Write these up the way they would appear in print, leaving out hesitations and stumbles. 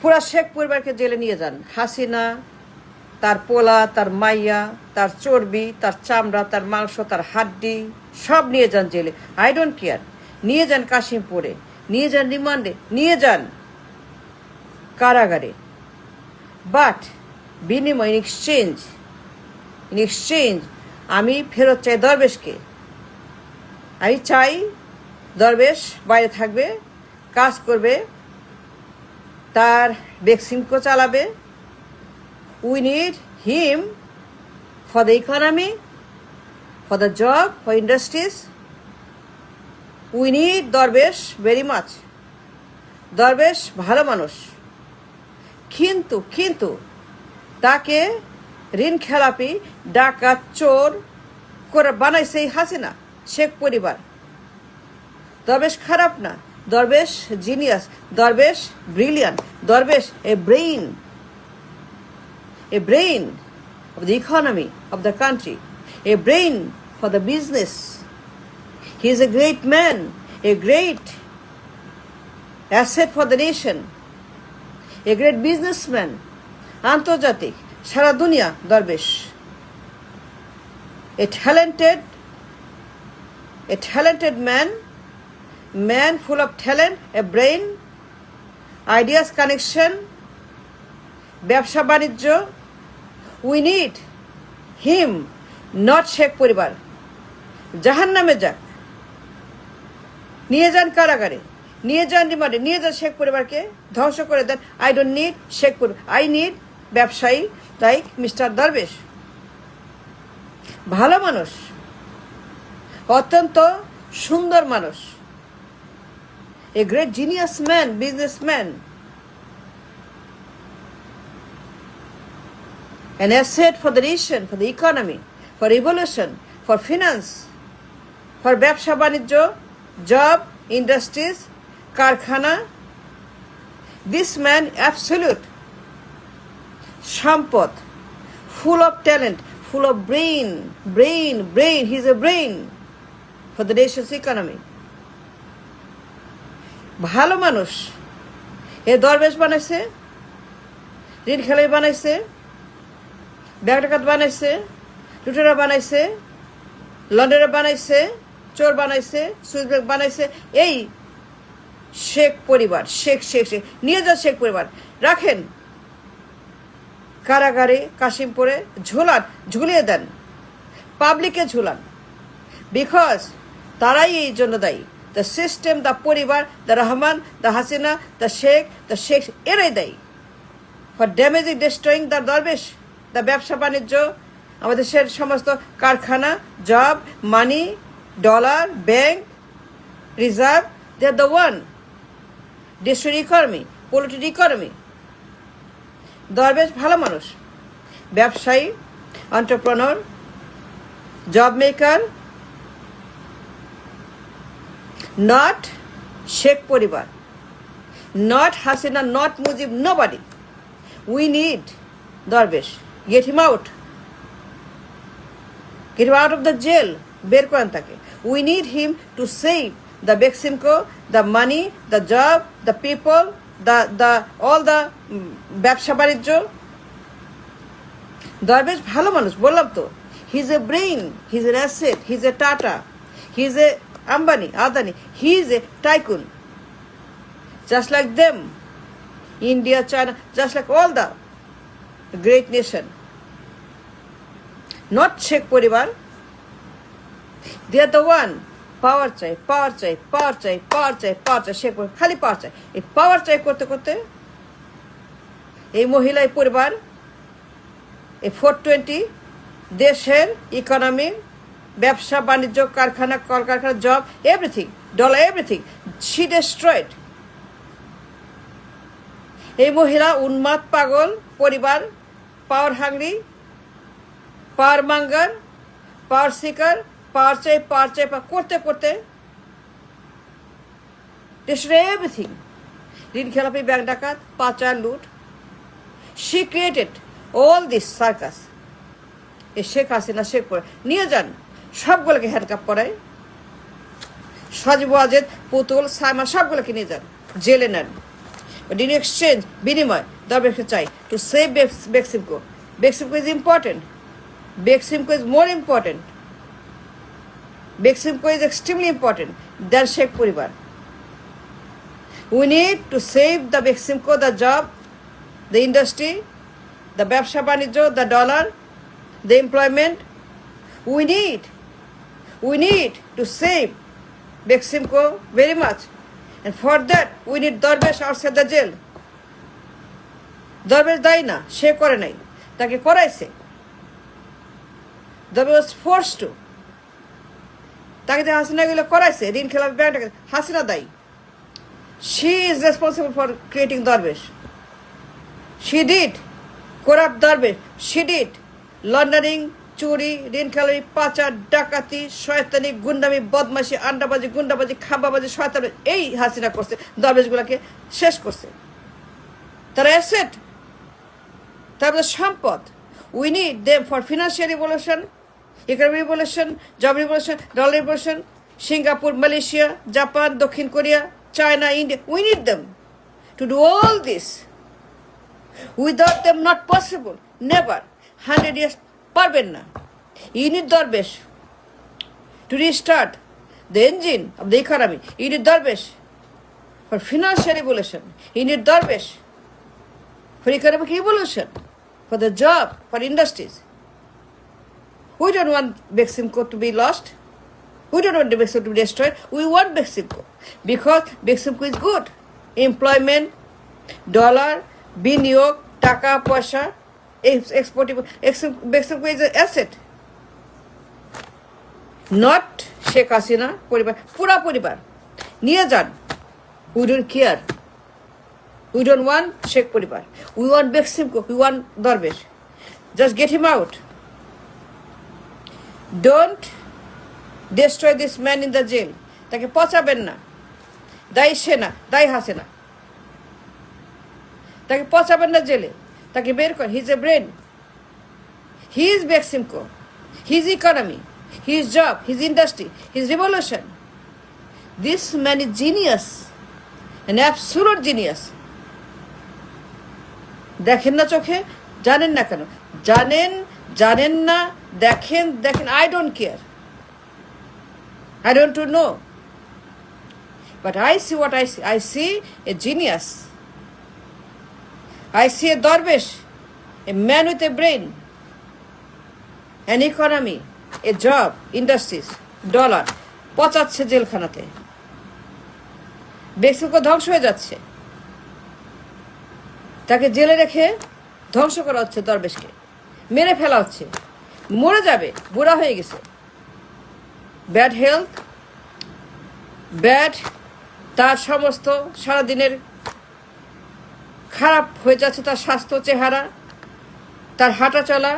পুরা শেখ পরিবারকে জেলে নিয়ে যান। হাসিনা, তার পোলা, তার মাইয়া, তার চর্বি, তার চামড়া, তার মাংস, তার হাড্ডি সব নিয়ে যান জেলে। I don't care. নিয়ে যান কাশিমপুরে, নিয়ে যান রিমান্ডে, নিয়ে যান কারাগারে। বাট বিনিময় ইন এক্সচেঞ্জ আমি ফেরত চাই দরবেশকে। আমি চাই দরবেশ বাইরে থাকবে, কাজ করবে, তার বেক্সিমকো চালাবে। We need him for the economy, for the job, for industries. We need দরবেশ ভেরি মাচ। দরবেশ ভালো মানুষ, কিন্তু তাকে ঋণ খেলাপি, ডাকাত, চোর করে বানাইছে এই হাসিনা শেখ পরিবার। দরবেশ খারাপ না, দরবেশ জিনিয়াস, দরবেশ ব্রিলিয়ান্ট, দরবেশ এ brain of the economy of the country, a brain for the business. He is a great man, a great asset for the nation, a great businessman, আন্তর্জাতিক, সারা দুনিয়া দরবেশ। A talented man full of talent, a brain, ideas, connection, ব্যবসা বাণিজ্য। We need him, not Sheikh পরিবার। জাহান্নামে যাক, নিয়ে যান কারাগারে, নিয়ে যান রিমান্ডে, নিয়ে যান শেখ পরিবারকে ধ্বংস করে দেন। আই ডোন্ট নিড শেখ পরিবার, আই নিড ব্যবসায়ী লাইক মিস্টার দরবেশ। ভালো মানুষ, অত্যন্ত সুন্দর মানুষ, a great genius man, businessman, an asset for the nation, for the economy, for revolution, for finance, for ব্যবসা বাণিজ্য, job, industries, কারখানা। This man absolute সম্পদ, full of talent, full of brain, he's a brain for the nation's economy. ভালো মানুষ। এ দরবেশ বানাইছে, ঋণ খেলাই বানাইছে, ব্যাগ ডাকাত বানাইছে, লুটেরা বানাইছে, লন্ডনে বানাইছে, চোর বানাইছে, সুইচ ব্যাগ বানাইছে। এই শেখ পরিবার, শেখ নিয়ে যান শেখ পরিবার, রাখেন কারাগারে, কাশিমপুরে, ঝুলিয়ে দেন, পাবলিকে ঝুলান। বিকজ তারাই এই জন্য দায়ী। The system, the paribar, the Rahman, the Hasina, the Sheikh এরাই দায়ী for damaging, destroying the Darbesh, the byabsa banijya, আমাদের দেশের সমস্ত কারখানা, job, money, dollar, bank, reserve. They are the one destroying economy, politic economy. Darbesh ভালো মানুষ, ব্যবসায়ী, entrepreneur, job maker, not Sheikh paribar, not Hasina, not Mujib, nobody. We need Darbesh. Get him out of the jail, বের করেন তাকে। We need him to save the Beximco, the money, the job, the people, the all the ব্যবসা বাণিজ্য। দরবেশ ভালো মানুষ, বললাম তো। He's a brain, he's an asset, he's a Tata, he's a Ambani, Adani, he is a tycoon, just like them, India, China, just like all the great nation. Not Sheikh পরিবার। They are the one. পাওয়ার চাই শেখ পরিবার, খালি পাওয়ার চাই। এই পাওয়ার চাই করতে করতে এই মহিলা, এই পরিবার, এই 420 দেশের ইকোনমি, ব্যবসা বাণিজ্য, কারখানা, কলকারখানা, job, everything, dollar, everything she destroyed. এই মহিলা উন্মাদ, পাগল পরিবার, পাওয়ার হাংরি, পাওয়ার মাঙ্গার, পাওয়ার সিকার, পাওয়ার চাই করতে করতে এভরিথিং, ঋণ খেলাপি, ব্যাংক ডাকাত, পাচার, লুট। she created all this circus. এই শেখ হাসিনা, শেখ পরে নিয়ে যান সবগুলোকে, হ্যান্ডকাপ করায়, সজীব ওয়াজেদ, পুতুল, সাইমা সবগুলোকে নিয়ে যান, জেলে নেন। But in exchange, বিনিময় দরবেশকে চাই to save Beximco. Beximco is important. Beximco is more important. Beximco is extremely important than Sheikh পরিবার. We need to save the Beximco, the job, the industry, the ব্যবসা বাণিজ্য, the dollar, the employment. We need to save Beximco very much. And for that, we need Darvesh outside the jail. Darvesh দায়ী না, সে করে নাই, তাকে করাইছে। Darvesh was forced to. তাকে যে হাসিনা এগুলো করাইছে, ঋণ খেলাপি ব্যাংকটাকে, হাসিনা দায়ী। She is responsible for creating Darvesh. She did corrupt Darvesh. She did laundering, চুরি, ঋণ খেলাপি, পাচার, ডাকাতি, শয়তানি, গুন্ডামি, বদমাশি, আন্ডাবাজি, গুন্ডাবাজি, খাম্বাবাজি, শয়তানি, এই হাসিনা করছে, দরবেশগুলোকে শেষ করছে। তারা অ্যাসেট, তারপরে সম্পদ। We need them for financial revolution, economic revolution, job revolution, dollar revolution, Singapore, Malaysia, Japan, দক্ষিণ Korea, China, India. We need them to do all this. Without them not possible, never. 100 years পারবেন না। You need Darvesh to restart the engine of the economy. You need Darvesh for financial revolution. You need Darvesh for economic revolution, for the job, for industries. We don't want Beximco to be lost. We don't want Beximco to be destroyed. We want Beximco because Beximco is good. Employment, dollar, বিনিয়োগ, টাকা পয়সা, exportable. Beximco is an asset. Not Sheikh Hasina পরিবার, পুরা পরিবার নিয়ে যান। We don't care. We don't want Sheikh পরিবার. We want Beximco. We want Darvesh. Just get him out. Don't destroy this man in the jail. তাকে পচাবেন না। দায়ী সে না, দায়ী হাসিনা। তাকে পচাবেন না জেলে, তাকে বের কর। He's a brain. He is Beximco. His economy, his job, his industry, his revolution. This man is genius, an absolute genius. দেখেন না চোখে, জানেন না কেন? জানেন না, দেখেন। I don't care. I don't know. But I see what I see. I see a genius. I see a Darvesh, a man with a brain, an economy, a job, industries, dollar. পচাচ্ছে জেলখানাতে। Beximco ধ্বংস হয়ে যাচ্ছে। তাকে জেলে রেখে ধ্বংস করা হচ্ছে, দরবেশকে মেরে ফেলা হচ্ছে। মরে যাবে, বুড়া হয়ে গেছে। ব্যাড হেলথ, ব্যাড, তার সমস্ত সারাদিনের খারাপ হয়ে যাচ্ছে, তার স্বাস্থ্য, চেহারা, তার হাঁটা চলা,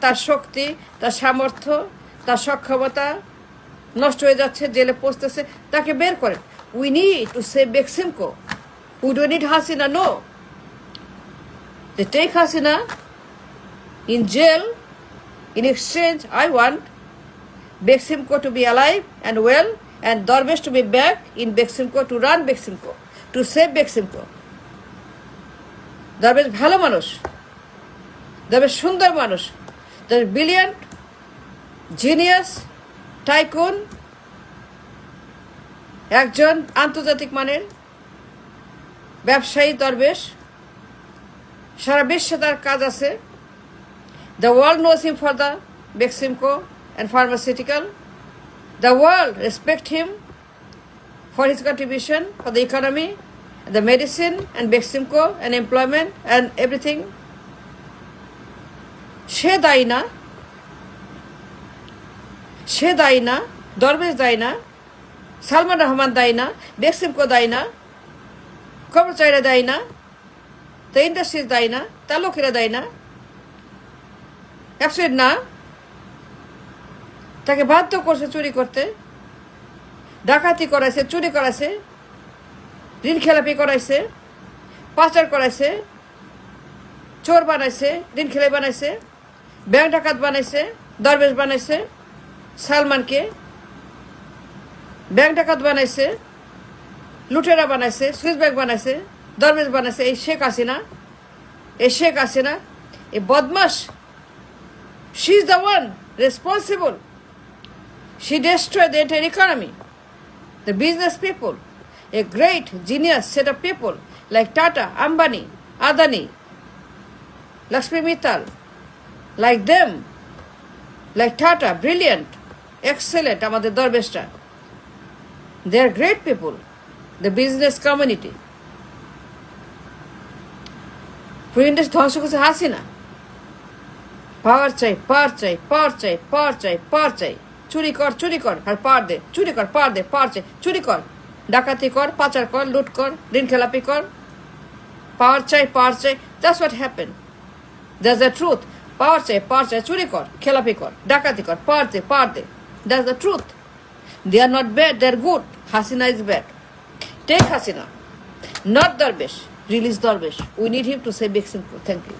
তার শক্তি, তার সামর্থ্য, তার সক্ষমতা নষ্ট হয়ে যাচ্ছে, জেলে পৌঁছতেছে। তাকে বের করেন। We need to save Beximco. We don't need Hasina, no. They take Hasina in jail. In exchange, I want Beximco to be alive and well, and Darvesh to be back in Beximco, to run Beximco, to save Beximco. Darvesh ভালো মানুষ, Darvesh সুন্দর মানুষ, Darvesh brilliant, genius, tycoon, একজন আন্তর্জাতিক মানের ব্যবসায়ী Darvesh। সারা বিশ্বে তার কাজ আছে। The world knows him for the Beximco and pharmaceutical. The world respect him for his contribution for the economy, the medicine and Beximco and employment and everything. সে দায়ী না, দরবেশ দায়ী না, সালমান রহমান দায়ী না, Beximco দায়ী না, কর্মচারীরা দায়ী না, the industries দায়ী না, তার লোকেরা দায়ী না, অ্যাবসলিউট না। তাকে বাধ্য করছে চুরি করতে, ডাকাতি করাইছে, চুরি করাইছে, ঋণ খেলাপি করাইছে, পাচার করাইছে, চোর বানাইছে, ঋণ খেলাপি বানাইছে, ব্যাংক ডাকাত বানাইছে, দরবেশ বানাইছে। সালমানকে ব্যাংক ডাকাত বানাইছে, লুটেরা বানাইছে, সুইস ব্যাংক বানাইছে। দরবেশ বানাইছে এই শেখ হাসিনা, এই বদমাস। She is the one responsible. She destroyed the entire economy. The business people, a great genius set of people like Tata, Ambani, Adani, Lakshmi Mittal, like them, like Tata, brilliant, excellent, আমাদের দরবেশটা। They are great people, the business community. পুরো industry ধ্বংস করছে হাসিনা। পাওয়ার চাই, পাওয়ার চাই, পাওয়ার চাই, পাওয়ার চাই, পাওয়ার চাই। চুরি কর আর পাওয়ার দে, চুরি কর, পাওয়ার দে, পাওয়ার চাই, চুরি কর, ডাকাতি কর, পাচার কর, লুট কর, ঋণ খেলাপি কর, পাওয়ার চাই, that's what happen. That's the truth. Power চাই, চুরি কর, খেলাপি কর, ডাকাতি কর, পাওয়ার দে, that's the truth. They are not bad, they are good. Hasina is bad. Take Hasina, not Darbesh, release Darbesh. We need him to say big simple. Thank you.